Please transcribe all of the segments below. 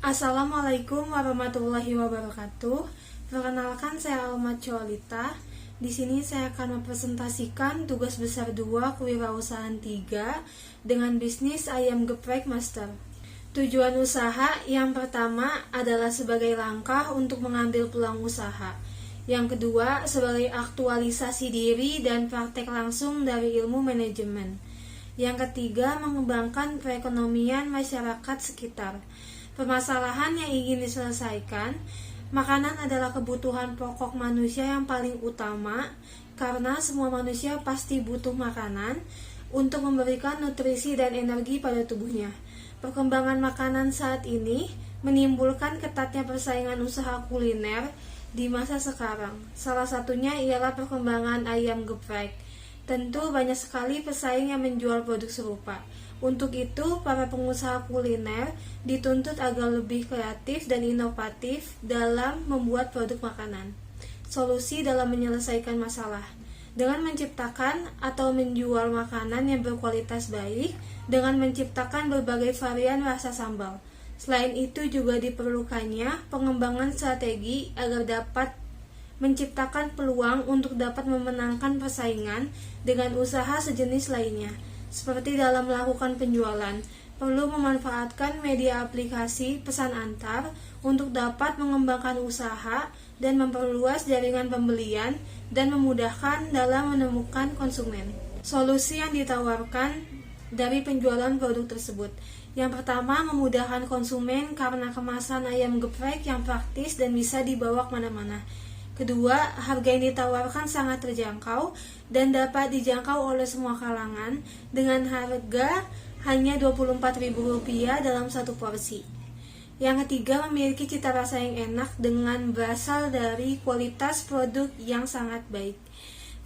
Assalamualaikum warahmatullahi wabarakatuh. Perkenalkan, saya Alma Coalita. Di sini saya akan mempresentasikan tugas besar 2 kewirausahaan 3 dengan bisnis ayam geprek master. Tujuan usaha yang pertama adalah sebagai langkah untuk mengambil peluang usaha. Yang kedua, sebagai aktualisasi diri dan praktek langsung dari ilmu manajemen. Yang ketiga, mengembangkan perekonomian masyarakat sekitar. Permasalahan yang ingin diselesaikan, makanan adalah kebutuhan pokok manusia yang paling utama karena semua manusia pasti butuh makanan untuk memberikan nutrisi dan energi pada tubuhnya. Perkembangan makanan saat ini menimbulkan ketatnya persaingan usaha kuliner di masa sekarang. Salah satunya ialah perkembangan ayam geprek. Tentu banyak sekali pesaing yang menjual produk serupa. Untuk itu, para pengusaha kuliner dituntut agar lebih kreatif dan inovatif dalam membuat produk makanan. Solusi dalam menyelesaikan masalah dengan menciptakan atau menjual makanan yang berkualitas baik dengan menciptakan berbagai varian rasa sambal. Selain itu juga diperlukannya pengembangan strategi agar dapat menciptakan peluang untuk dapat memenangkan persaingan dengan usaha sejenis lainnya. Seperti dalam melakukan penjualan, perlu memanfaatkan media aplikasi pesan antar untuk dapat mengembangkan usaha dan memperluas jaringan pembelian dan memudahkan dalam menemukan konsumen. Solusi yang ditawarkan dari penjualan produk tersebut. Yang pertama, memudahkan konsumen karena kemasan ayam geprek yang praktis dan bisa dibawa kemana-mana. Kedua, harga yang ditawarkan sangat terjangkau dan dapat dijangkau oleh semua kalangan dengan harga hanya Rp24.000 dalam satu porsi. Yang ketiga, memiliki cita rasa yang enak dengan berasal dari kualitas produk yang sangat baik.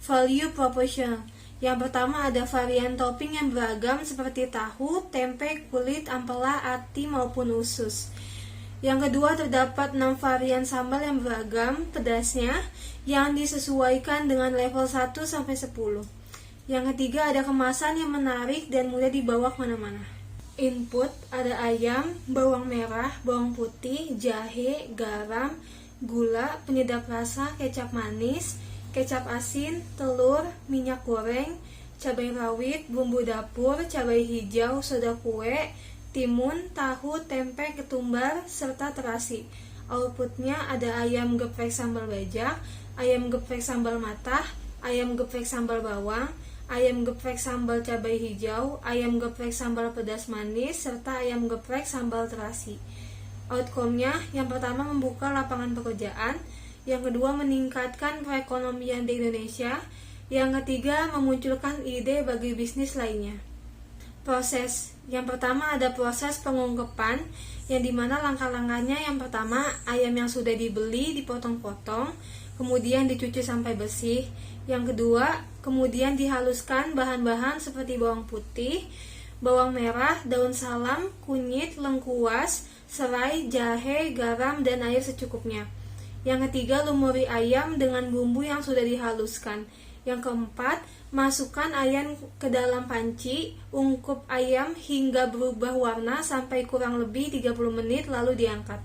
Value proposition. Yang pertama, ada varian topping yang beragam seperti tahu, tempe, kulit, ampela, ati maupun usus. Yang kedua, terdapat 6 varian sambal yang beragam pedasnya yang disesuaikan dengan level 1 sampai 10. Yang ketiga, ada kemasan yang menarik dan mudah dibawa kemana-mana. Input ada ayam, bawang merah, bawang putih, jahe, garam, gula, penyedap rasa, kecap manis, kecap asin, telur, minyak goreng, cabai rawit, bumbu dapur, cabai hijau, soda kue, timun, tahu, tempe, ketumbar, serta terasi. Outputnya ada ayam geprek sambal bajak, ayam geprek sambal matah, ayam geprek sambal bawang, ayam geprek sambal cabai hijau, ayam geprek sambal pedas manis, serta ayam geprek sambal terasi. Outcome-nya, yang pertama membuka lapangan pekerjaan, yang kedua meningkatkan perekonomian di Indonesia, yang ketiga memunculkan ide bagi bisnis lainnya. Proses yang pertama ada proses pengungkepan yang dimana langkah-langkahnya yang pertama ayam yang sudah dibeli dipotong-potong, kemudian dicuci sampai bersih. Yang kedua kemudian dihaluskan bahan-bahan seperti bawang putih, bawang merah, daun salam, kunyit, lengkuas, serai, jahe, garam, dan air secukupnya. Yang ketiga lumuri ayam dengan bumbu yang sudah dihaluskan. Yang keempat, masukkan ayam ke dalam panci, ungkup ayam hingga berubah warna sampai kurang lebih 30 menit lalu diangkat.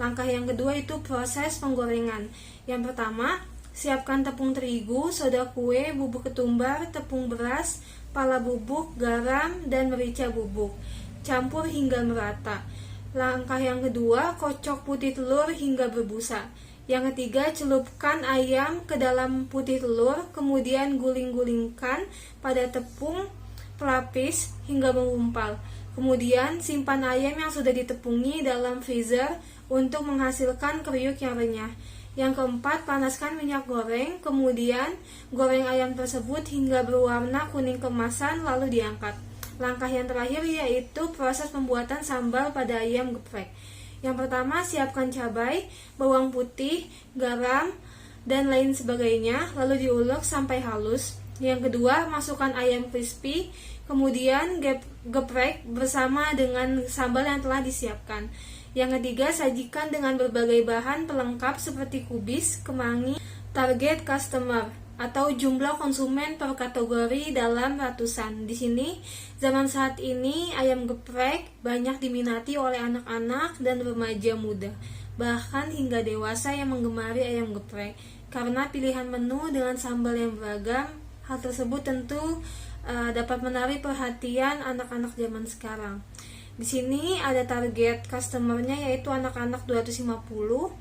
Langkah yang kedua itu proses penggorengan. Yang pertama, siapkan tepung terigu, soda kue, bubuk ketumbar, tepung beras, pala bubuk, garam, dan merica bubuk. Campur hingga merata. Langkah yang kedua, kocok putih telur hingga berbusa. Yang ketiga, celupkan ayam ke dalam putih telur, kemudian guling-gulingkan pada tepung pelapis hingga mengumpal. Kemudian, simpan ayam yang sudah ditepungi dalam freezer untuk menghasilkan kriuk yang renyah. Yang keempat, panaskan minyak goreng, kemudian goreng ayam tersebut hingga berwarna kuning kemasan lalu diangkat. Langkah yang terakhir yaitu proses pembuatan sambal pada ayam geprek. Yang pertama, siapkan cabai, bawang putih, garam, dan lain sebagainya, lalu diulek sampai halus. Yang kedua, masukkan ayam crispy, kemudian geprek bersama dengan sambal yang telah disiapkan. Yang ketiga, sajikan dengan berbagai bahan pelengkap seperti kubis, kemangi. Target customer atau jumlah konsumen per kategori dalam ratusan. Di sini, zaman saat ini ayam geprek banyak diminati oleh anak-anak dan remaja muda, bahkan hingga dewasa yang menggemari ayam geprek. Karena pilihan menu dengan sambal yang beragam, hal tersebut tentu dapat menarik perhatian anak-anak zaman sekarang. Di sini ada target customernya yaitu anak-anak 250,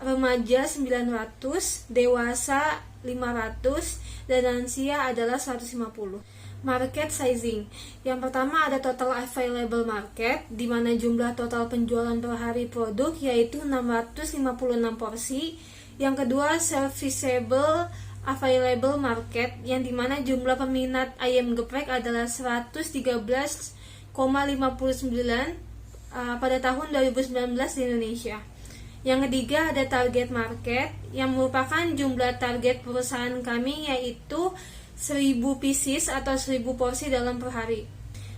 remaja 900, dewasa 500, dan lansia adalah 150. Market sizing. Yang pertama ada total available market, di mana jumlah total penjualan per hari produk yaitu 656 porsi. Yang kedua serviceable available market, yang dimana jumlah peminat ayam geprek adalah 113,59 pada tahun 2019 di Indonesia. Yang ketiga ada target market, yang merupakan jumlah target perusahaan kami yaitu 1000 pieces atau 1000 porsi dalam per hari.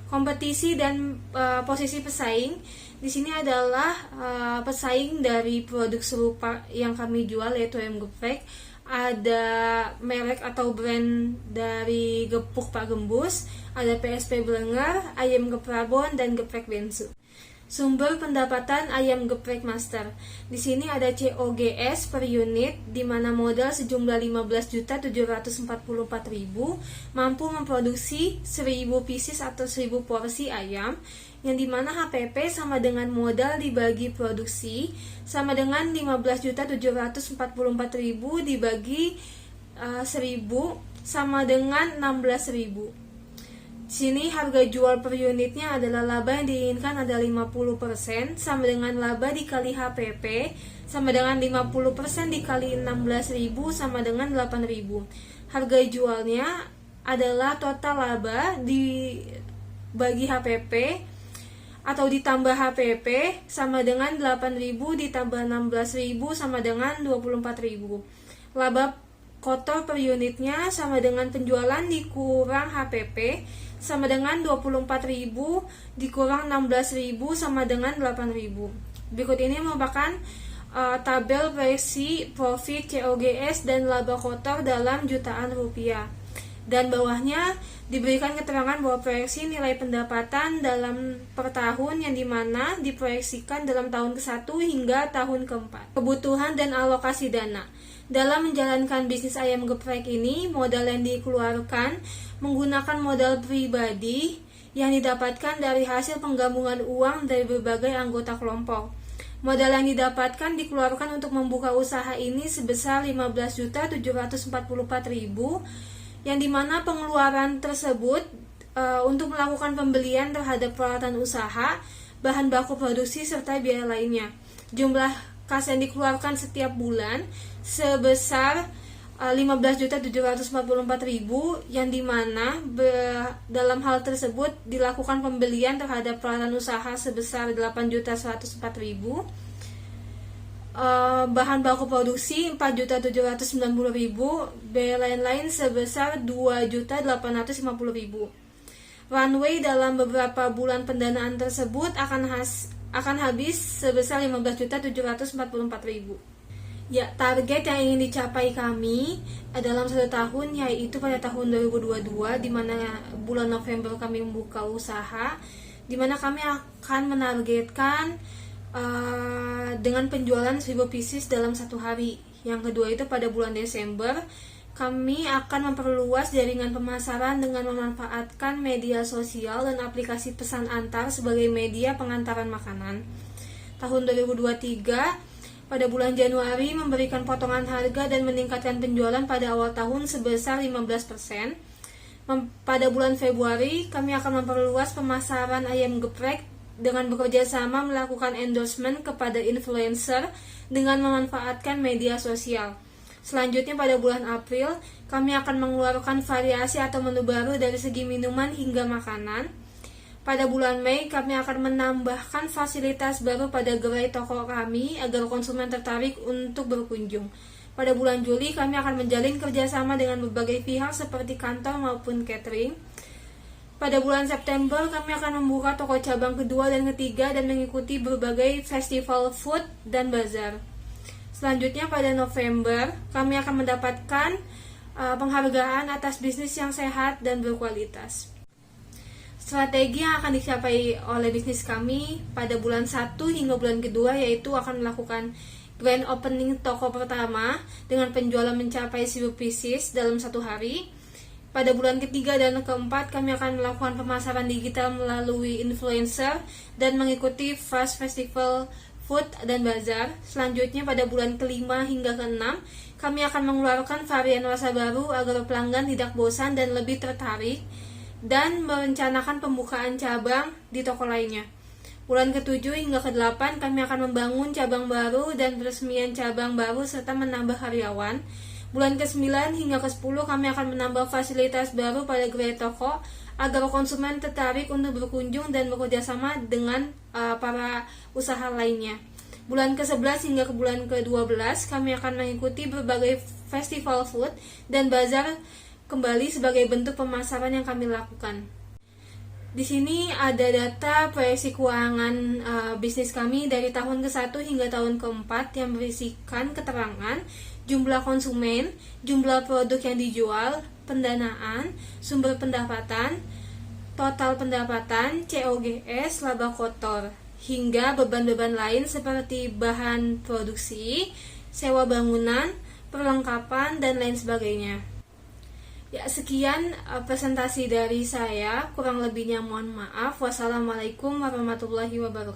Kompetisi dan posisi pesaing di sini adalah pesaing dari produk serupa yang kami jual yaitu ayam geprek. Ada merek atau brand dari Gepuk Pak Gembus, ada PSP Blenger, ayam geprabon, dan geprek bensu. Sumber pendapatan ayam geprek master. Di sini ada COGS per unit, di mana modal sejumlah 15.744.000 mampu memproduksi 1000 pieces atau 1000 porsi ayam, yang dimana HPP sama dengan modal dibagi produksi sama dengan 15.744.000 dibagi 1000 sama dengan 16.000. Di sini harga jual per unitnya adalah laba yang diinginkan adalah 50% sama dengan laba dikali HPP sama dengan 50% dikali 16.000 sama dengan 8.000. Harga jualnya adalah total laba dibagi HPP atau ditambah HPP sama dengan 8.000 ditambah 16.000 sama dengan 24.000. Laba kotor per unitnya sama dengan penjualan dikurang HPP sama dengan 24.000 dikurang 16.000 sama dengan 8.000. Berikut ini merupakan tabel proyeksi profit, COGS, dan laba kotor dalam jutaan rupiah. Dan bawahnya diberikan keterangan bahwa proyeksi nilai pendapatan dalam per tahun yang dimana diproyeksikan dalam tahun ke-1 hingga tahun ke-4. Kebutuhan dan alokasi dana. Dalam menjalankan bisnis ayam geprek ini, modal yang dikeluarkan menggunakan modal pribadi yang didapatkan dari hasil penggabungan uang dari berbagai anggota kelompok. Modal yang didapatkan dikeluarkan untuk membuka usaha ini sebesar 15.744.000, yang dimana pengeluaran tersebut untuk melakukan pembelian terhadap peralatan usaha, bahan baku produksi, serta biaya lainnya. Jumlah kas yang dikeluarkan setiap bulan sebesar 15.744.000, yang dimana dalam hal tersebut dilakukan pembelian terhadap peralatan usaha sebesar 8.104.000, bahan baku produksi 4.790.000, biaya lain-lain sebesar 2.850.000. Runway dalam beberapa bulan pendanaan tersebut akan habis sebesar 15.744.000. Ya, target yang ingin dicapai kami dalam 1 tahun yaitu pada tahun 2022, di mana bulan November kami membuka usaha, di mana kami akan menargetkan dengan penjualan 1000 pieces dalam 1 hari. Yang kedua itu pada bulan Desember kami akan memperluas jaringan pemasaran dengan memanfaatkan media sosial dan aplikasi pesan antar sebagai media pengantaran makanan. Tahun 2023 pada bulan Januari memberikan potongan harga dan meningkatkan penjualan pada awal tahun sebesar 15%. Pada bulan Februari kami akan memperluas pemasaran ayam geprek dengan bekerja sama melakukan endorsement kepada influencer dengan memanfaatkan media sosial. Selanjutnya pada bulan April kami akan mengeluarkan variasi atau menu baru dari segi minuman hingga makanan. Pada bulan Mei kami akan menambahkan fasilitas baru pada gerai toko kami agar konsumen tertarik untuk berkunjung. Pada bulan Juli kami akan menjalin kerjasama dengan berbagai pihak seperti kantor maupun catering. Pada bulan September kami akan membuka toko cabang kedua dan ketiga dan mengikuti berbagai festival food dan bazar. Selanjutnya pada November kami akan mendapatkan penghargaan atas bisnis yang sehat dan berkualitas. Strategi yang akan dicapai oleh bisnis kami pada bulan 1 hingga bulan kedua yaitu akan melakukan grand opening toko pertama dengan penjualan mencapai 1000 pieces dalam satu hari. Pada bulan ketiga dan keempat kami akan melakukan pemasaran digital melalui influencer dan mengikuti Fast Festival Food dan Bazar. Selanjutnya pada bulan kelima hingga keenam kami akan mengeluarkan varian rasa baru agar pelanggan tidak bosan dan lebih tertarik, dan merencanakan pembukaan cabang di toko lainnya. Bulan ke-7 hingga ke-8 kami akan membangun cabang baru dan peresmian cabang baru serta menambah karyawan. Bulan ke-9 hingga ke-10 kami akan menambah fasilitas baru pada gerai toko agar konsumen tertarik untuk berkunjung dan bekerjasama dengan para usaha lainnya. Bulan ke-11 hingga ke bulan ke-12 kami akan mengikuti berbagai festival food dan bazar kembali sebagai bentuk pemasaran yang kami lakukan. Di sini ada data proyeksi keuangan bisnis kami dari tahun ke-1 hingga tahun ke-4 yang berisikan keterangan jumlah konsumen, jumlah produk yang dijual, pendanaan, sumber pendapatan, total pendapatan, COGS, laba kotor, hingga beban-beban lain seperti bahan produksi, sewa bangunan, perlengkapan, dan lain sebagainya. Ya, sekian presentasi dari saya. Kurang lebihnya mohon maaf. Wassalamualaikum warahmatullahi wabarakatuh.